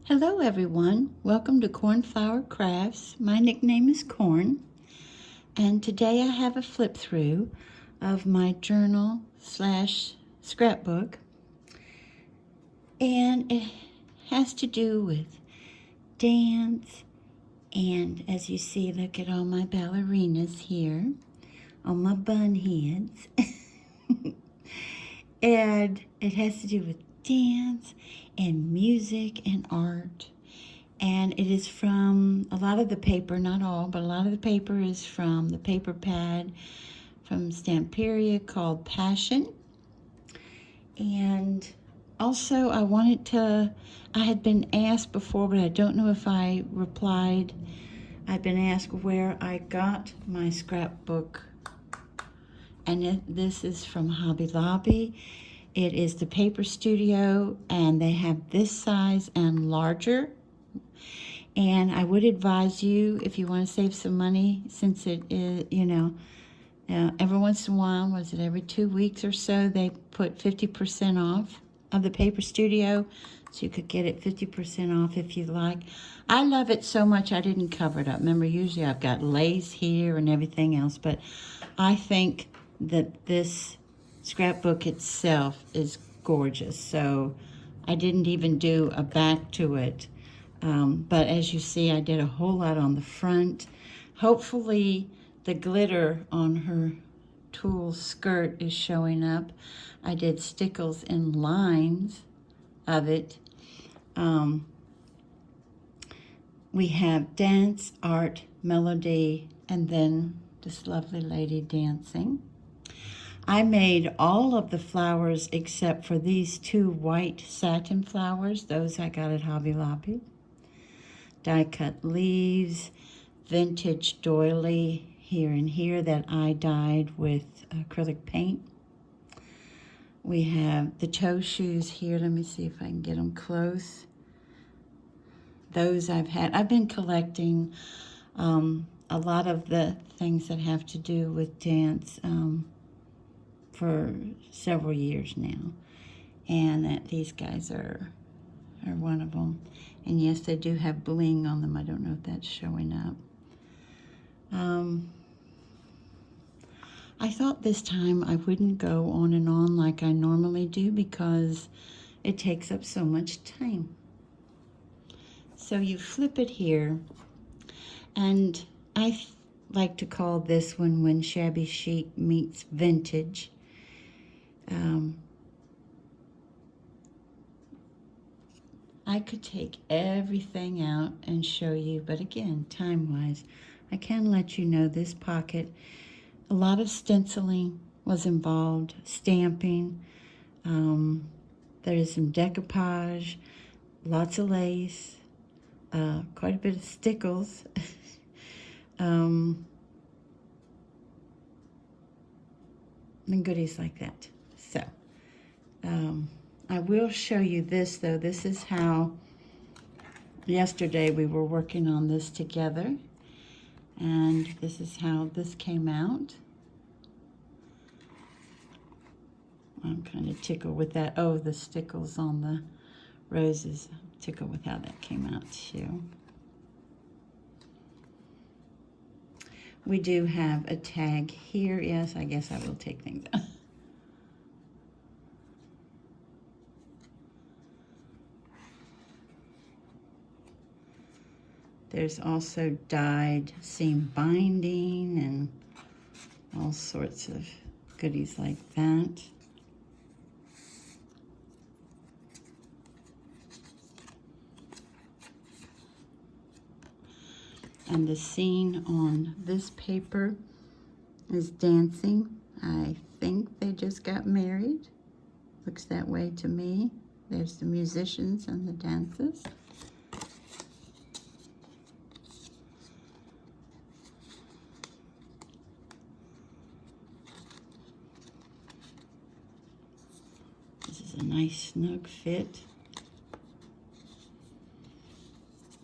Hello everyone, welcome to Cornflower Crafts. My nickname is Corn, and today I have a flip through of my journal slash scrapbook, and it has to do with dance. And as you see, look at all my ballerinas here, all my bun heads. And it has to do with dance and music and art. And it is from a lot of the paper, not all, but a lot of the paper is from the paper pad from Stamperia called Passion. And also I had been asked before, but I don't know if I replied. I've been asked where I got my scrapbook. And this is from Hobby Lobby. It is the Paper Studio, and they have this size and larger. And I would advise you, if you want to save some money, since it is, every once in a while, was it every 2 weeks or so, they put 50% off of the Paper Studio. So you could get it 50% off if you like. I love it so much I didn't cover it up. Remember, usually I've got lace here and everything else, but I think that this scrapbook itself is gorgeous. So I didn't even do a back to it. But as you see, I did a whole lot on the front. Hopefully the glitter on her tulle skirt is showing up. I did stickles and lines of it. We have dance, art, melody, and then this lovely lady dancing. I made all of the flowers except for these two white satin flowers. Those I got at Hobby Lobby. Die cut leaves, vintage doily here and here that I dyed with acrylic paint. We have the toe shoes here. Let me see if I can get them close. Those I've been collecting a lot of the things that have to do with dance for several years now. And these guys are one of them. And yes, they do have bling on them. I don't know if that's showing up. I thought this time I wouldn't go on and on like I normally do because it takes up so much time. So you flip it here, and I like to call this one When Shabby Chic Meets Vintage. I could take everything out and show you, but again, time-wise, I can let you know this pocket, a lot of stenciling was involved, stamping, there's some decoupage, lots of lace, quite a bit of stickles, and goodies like that. So, I will show you this, though. This is how yesterday we were working on this together, and this is how this came out. I'm kind of tickled with that. Oh, the stickles on the roses. I'm tickled with how that came out too. We do have a tag here. Yes, I guess I will take things out. There's also dyed seam binding and all sorts of goodies like that. And the scene on this paper is dancing. I think they just got married. Looks that way to me. There's the musicians and the dancers. This is a nice snug fit.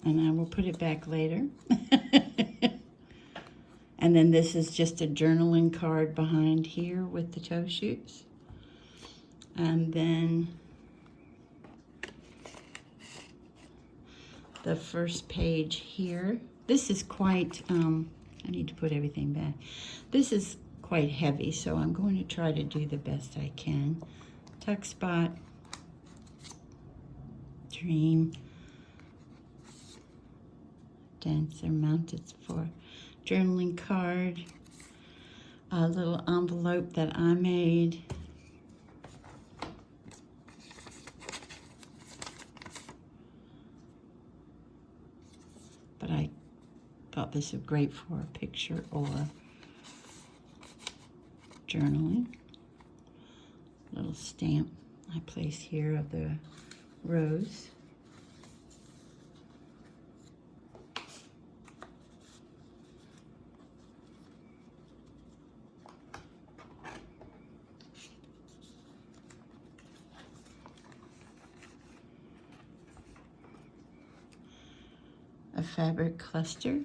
And I will put it back later. And then this is just a journaling card behind here with the toe shoes. And then the first page here. This is quite, I need to put everything back. This is quite heavy, so I'm going to try to do the best I can. Tuck spot, dream, dancer mounted for journaling card, a little envelope that I made. But I thought this was great for a picture or journaling. Little stamp I place here of the rose. A fabric cluster.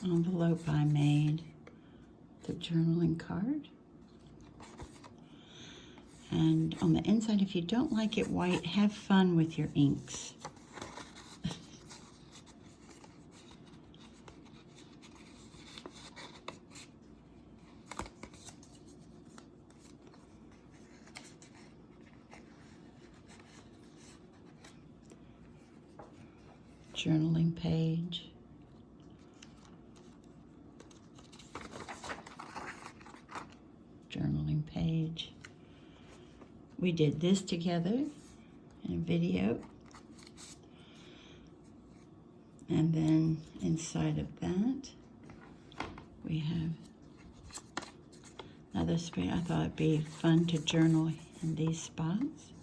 Envelope I made, the journaling card. And on the inside, if you don't like it white, have fun with your inks. Journaling page. Journaling page. We did this together in a video. And then inside of that, we have another spray. I thought it'd be fun to journal in these spots.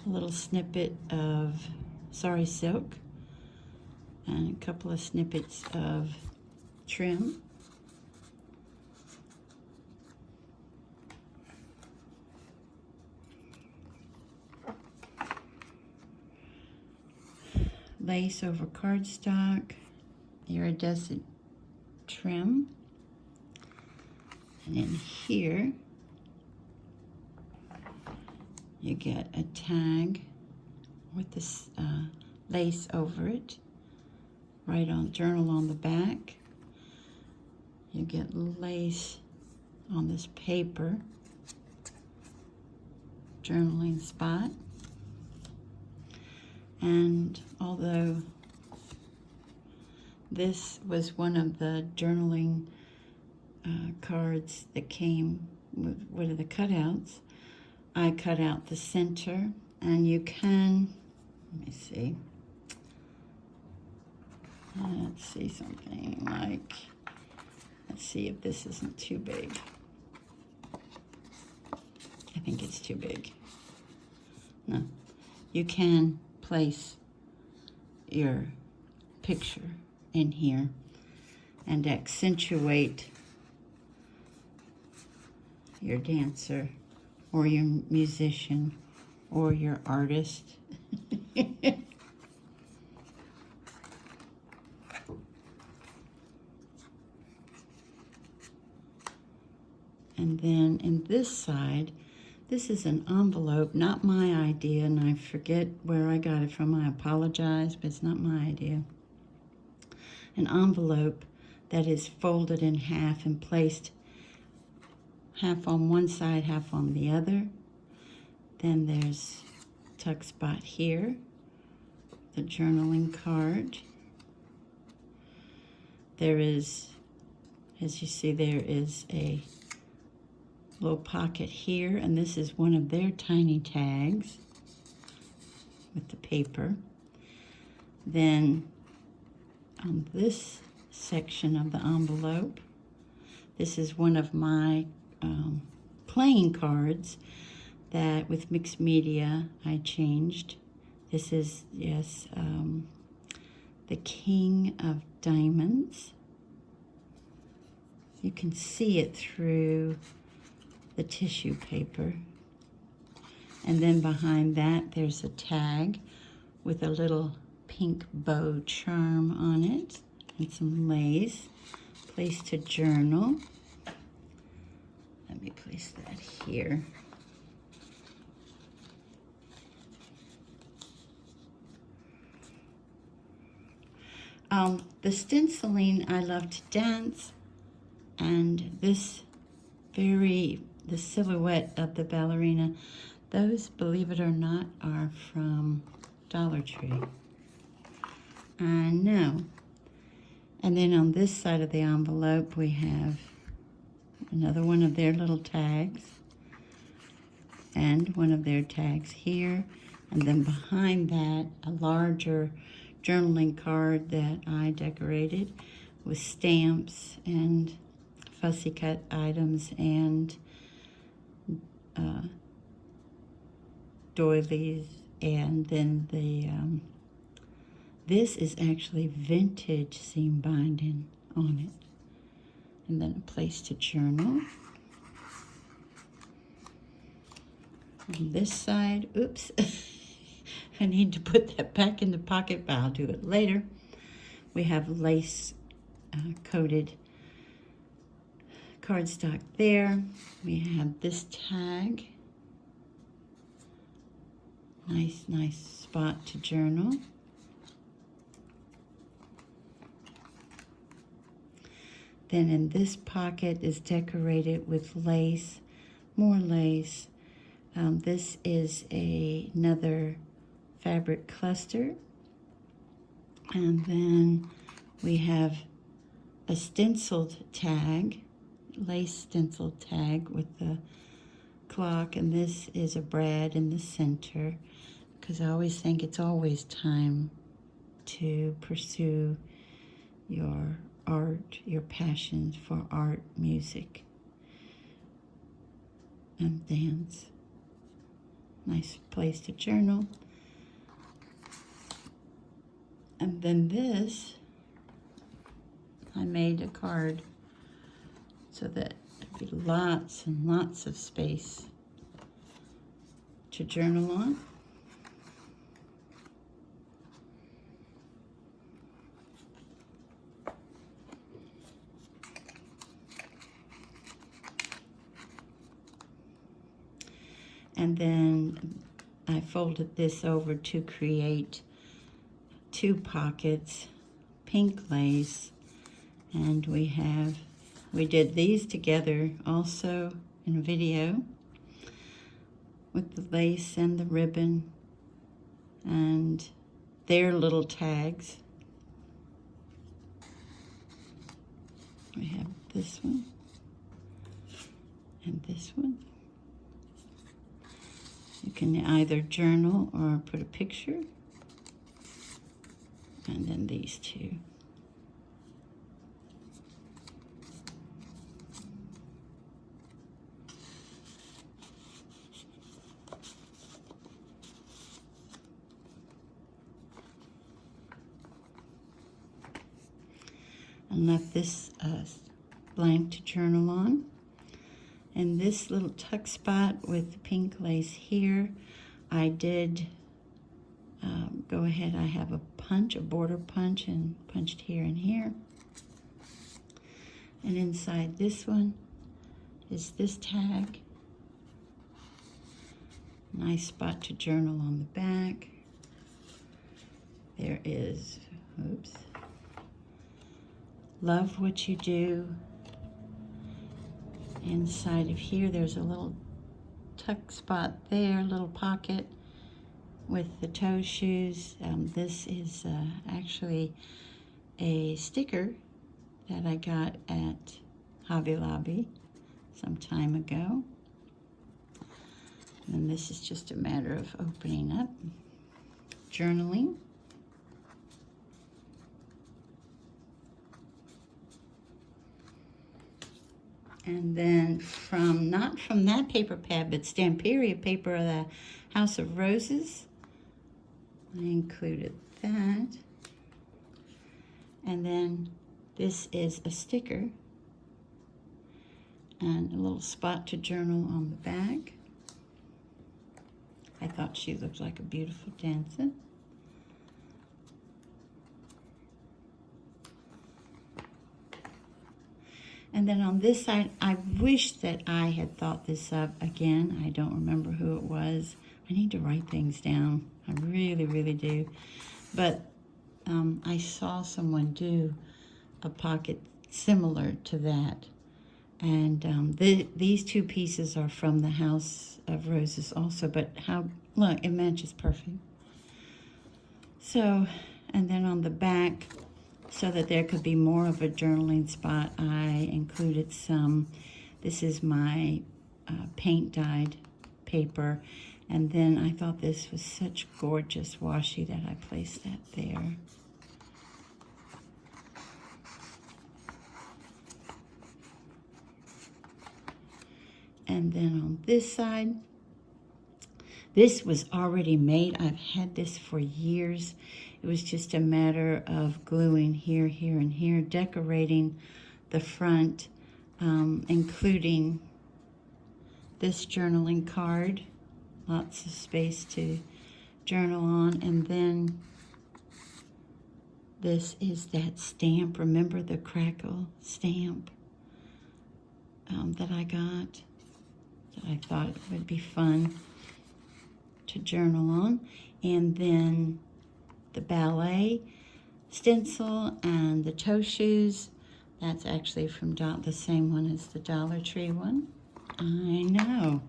A little snippet of Sorry Silk and a couple of snippets of trim. Lace over cardstock, iridescent trim, and in here you get a tag with this lace over it, right on journal on the back. You get lace on this paper, journaling spot. And although this was one of the journaling cards that came with one of the cutouts, I cut out the center, and you can, let me see, let's see something like, let's see if this isn't too big. I think it's too big. No, you can place your picture in here and accentuate your dancer or your musician or your artist. And then in this side, this is an envelope, not my idea, and I forget where I got it from. I apologize, but it's not my idea. An envelope that is folded in half and placed half on one side, half on the other. Then there's tuck spot here, the journaling card. There is, as you see, there is a little pocket here, and this is one of their tiny tags with the paper. Then on this section of the envelope, this is one of my playing cards that with mixed media I changed. This is, yes, the King of Diamonds. You can see it through the tissue paper. And then behind that there's a tag with a little pink bow charm on it and some lace, place to journal. here. The stenciling, I love to dance, and this the silhouette of the ballerina, those, believe it or not, are from Dollar Tree. I know. And then on this side of the envelope, we have another one of their little tags, and one of their tags here. And then behind that, a larger journaling card that I decorated with stamps and fussy cut items and doilies. And then this is actually vintage seam binding on it. And then a place to journal. On this side, oops, I need to put that back in the pocket, but I'll do it later. We have lace coated cardstock there. We have this tag. Nice spot to journal. Then in this pocket is decorated with lace, more lace. This is another fabric cluster. And then we have a stenciled tag, lace stenciled tag with the clock. And this is a brad in the center, because I always think it's always time to pursue your art, your passions for art, music, and dance. Nice place to journal. And then this, I made a card so that there'd be lots and lots of space to journal on. And then I folded this over to create two pockets, pink lace, and we did these together also in a video with the lace and the ribbon and their little tags. We have this one and this one. You can either journal or put a picture. And then these two. And left this blank to journal on. And this little tuck spot with the pink lace here, I did go ahead. I have a punch, a border punch, and punched here and here. And inside this one is this tag. Nice spot to journal on the back. There is, oops, love what you do. Inside of here, there's a little tuck spot there, little pocket with the toe shoes. This is actually a sticker that I got at Hobby Lobby some time ago. And this is just a matter of opening up, journaling. And then not from that paper pad, but Stamperia paper of the House of Roses, I included that. And then this is a sticker and a little spot to journal on the back. I thought she looked like a beautiful dancer. And then on this side, I wish that I had thought this up again. I don't remember who it was. I need to write things down. I really, really do. But I saw someone do a pocket similar to that. And these two pieces are from the House of Roses also. But look, it matches perfect. So, and then on the back, so that there could be more of a journaling spot, I included some, this is my paint dyed paper, and then I thought this was such gorgeous washi that I placed that there. And then on this side, this was already made. I've had this for years. It was just a matter of gluing here, here, and here, decorating the front, including this journaling card. Lots of space to journal on. And then this is that stamp. Remember the crackle stamp that I got? That I thought would be fun to journal on. And then the ballet stencil and the toe shoes. That's actually from the same one as the Dollar Tree one. I know.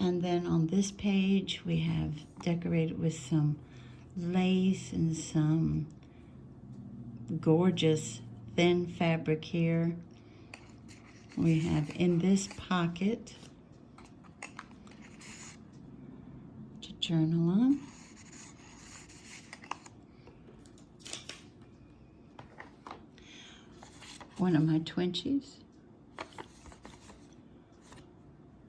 And then on this page, we have decorated with some lace and some gorgeous thin fabric here. We have in this pocket to journal on. One of my Twinchies.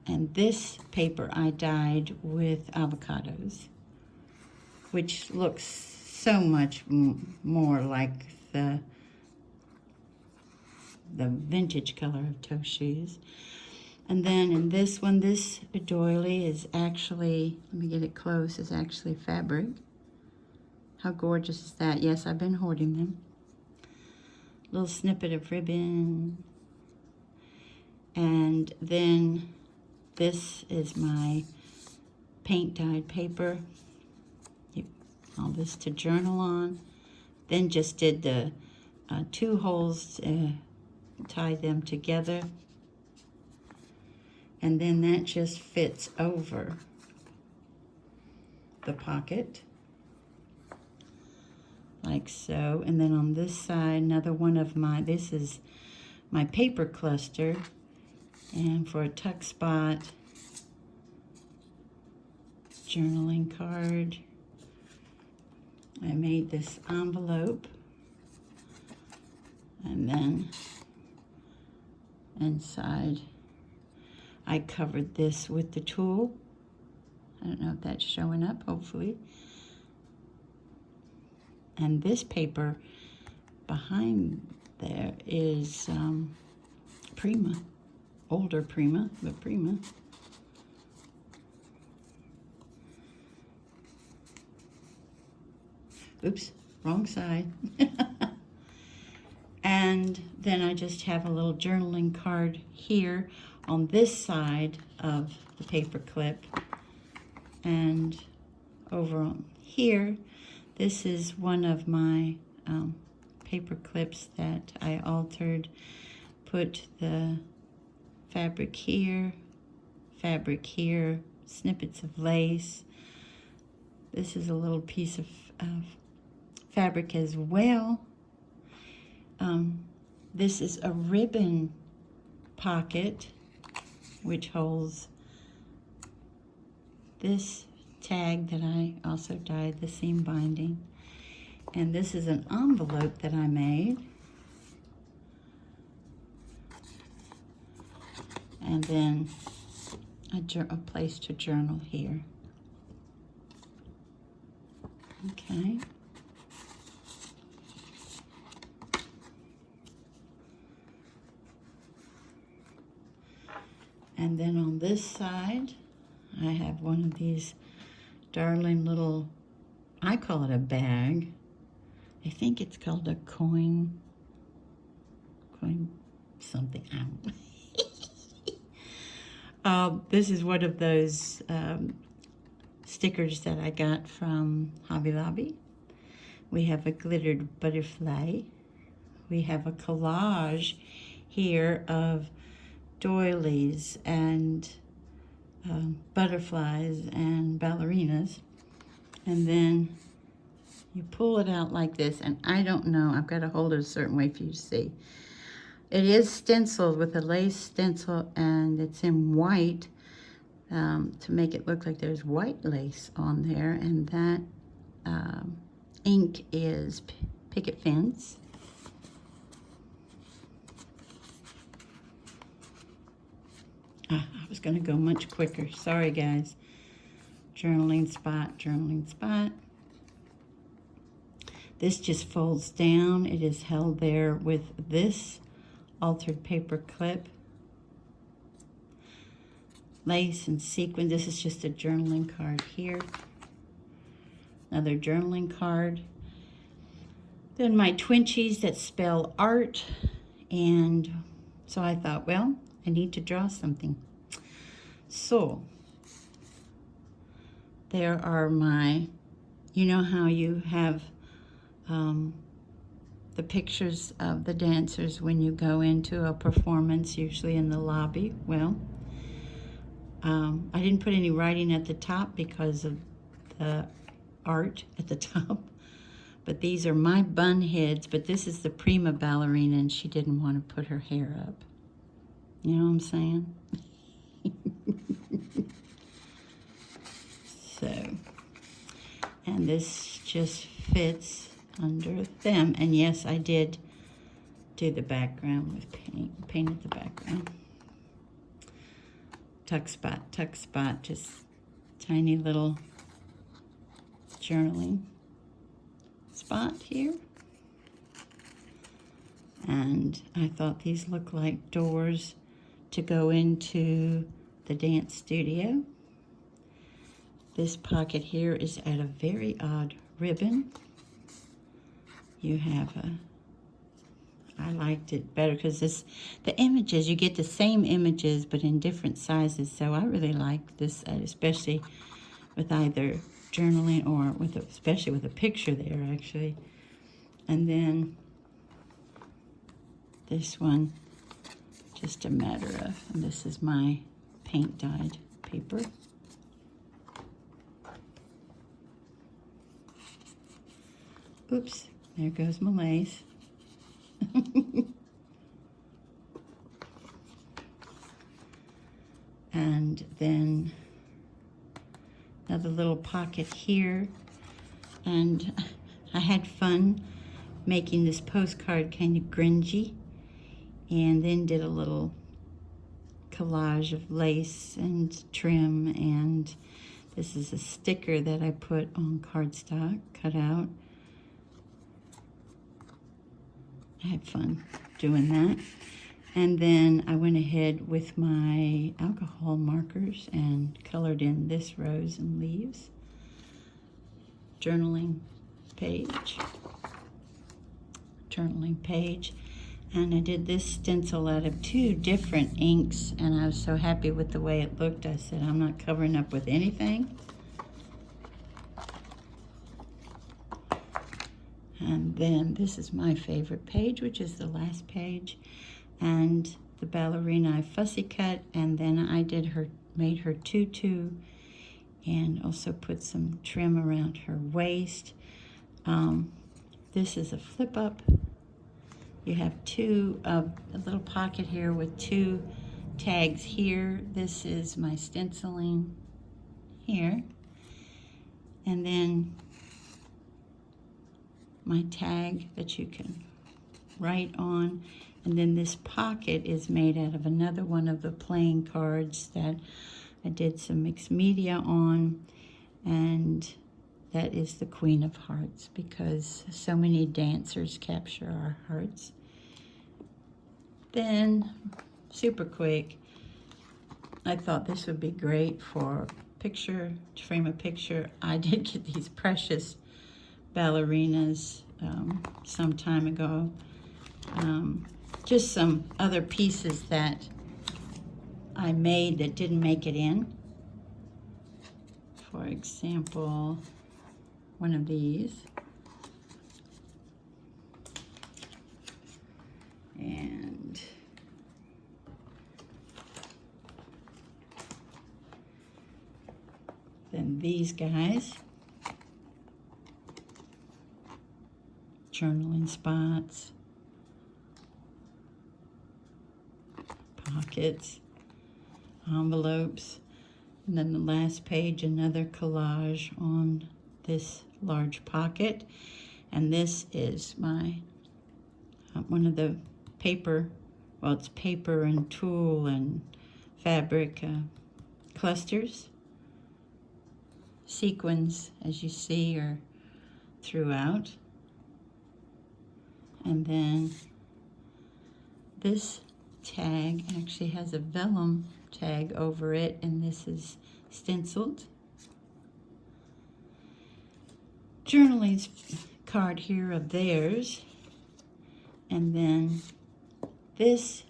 And this paper I dyed with avocados, which looks so much more like the vintage color of toe shoes. And then in this one, this doily is actually, let me get it close, is actually fabric. How gorgeous is that? Yes, I've been hoarding them. Little snippet of ribbon. And then this is my paint dyed paper. All this to journal on. Then just did the 2 holes, tied them together. And then that just fits over the pocket, like so. And then on this side, another one of this is my paper cluster. And for a tuck spot, journaling card. I made this envelope. And then inside, I covered this with the tulle. I don't know if that's showing up, hopefully. And this paper behind there is Prima. Older Prima, but Prima. Oops, wrong side. And then I just have a little journaling card here on this side of the paper clip. And over on here, this is one of my paper clips that I altered. Put the fabric here, snippets of lace. This is a little piece of fabric as well. This is a ribbon pocket, which holds this tag that I also dyed the seam binding. And this is an envelope that I made. And then a place to journal here. Okay. And then on this side, I have one of these darling little, I call it a bag. I think it's called a coin coin something. This is one of those stickers that I got from Hobby Lobby. We have a glittered butterfly. We have a collage here of doilies and butterflies and ballerinas. And then you pull it out like this, and I don't know, I've got to hold it a certain way for you to see. It is stenciled with a lace stencil, and it's in white to make it look like there's white lace on there, and that ink is picket fence. I was going to go much quicker. Sorry, guys. Journaling spot, journaling spot. This just folds down. It is held there with this altered paper clip. Lace and sequin. This is just a journaling card here. Another journaling card. Then my Twinchies that spell art. And so I thought, well, I need to draw something. So there are my, you know how you have the pictures of the dancers when you go into a performance, usually in the lobby. Well, I didn't put any writing at the top because of the art at the top. But these are my bun heads, but this is the prima ballerina, and she didn't want to put her hair up. You know what I'm saying? So, and this just fits under them. And yes, I did do the background with paint, painted the background. Tuck spot, just tiny little journaling spot here. And I thought these look like doors to go into the dance studio. This pocket here is at a very odd ribbon. You have I liked it better because the images, you get the same images but in different sizes. So I really like this, especially with either journaling or especially with a picture there actually. And then this one, just a matter of, and this is my paint dyed paper. Oops, there goes my lace. And then another little pocket here. And I had fun making this postcard kind of grungy, and then did a little collage of lace and trim. And this is a sticker that I put on cardstock, cut out. I had fun doing that. And then I went ahead with my alcohol markers and colored in this rose and leaves. Journaling page. Journaling page. And I did this stencil out of 2 different inks, and I was so happy with the way it looked. I said, I'm not covering up with anything. And then this is my favorite page, which is the last page. And the ballerina I fussy cut, and then I made her tutu, and also put some trim around her waist. This is a flip up. You have a little pocket here with 2 tags here. This is my stenciling here. And then my tag that you can write on. And then this pocket is made out of another one of the playing cards that I did some mixed media on. And that is the Queen of Hearts, because so many dancers capture our hearts. Then, super quick, I thought this would be great for picture, to frame a picture. I did get these precious ballerinas some time ago. just some other pieces that I made that didn't make it in. For example, one of these. And then these guys. Journaling spots. Pockets. Envelopes. And then the last page, another collage on this large pocket. And this is my, one of the paper, well, it's paper and tulle and fabric clusters. Sequins, as you see, are throughout. And then this tag actually has a vellum tag over it, and this is stenciled. Journaling card here of theirs. And then this,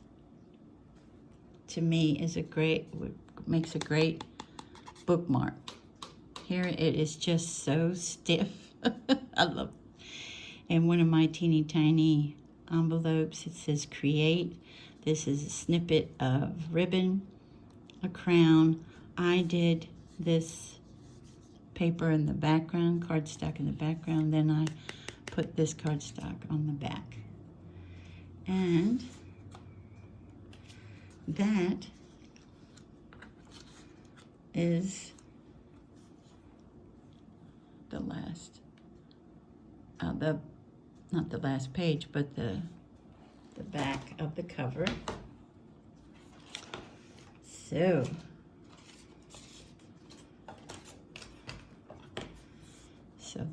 to me, is makes a great bookmark. Here it is just so stiff. I love it. And one of my teeny tiny envelopes, it says create. This is a snippet of ribbon, a crown. I did this paper in the background, cardstock in the background, then I put this cardstock on the back. And that is the last, not the last page, but the back of the cover. So,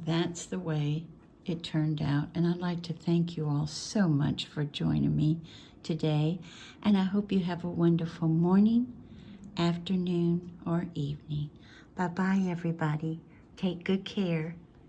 that's the way it turned out. And I'd like to thank you all so much for joining me today. And I hope you have a wonderful morning, afternoon, or evening. Bye-bye, everybody. Take good care.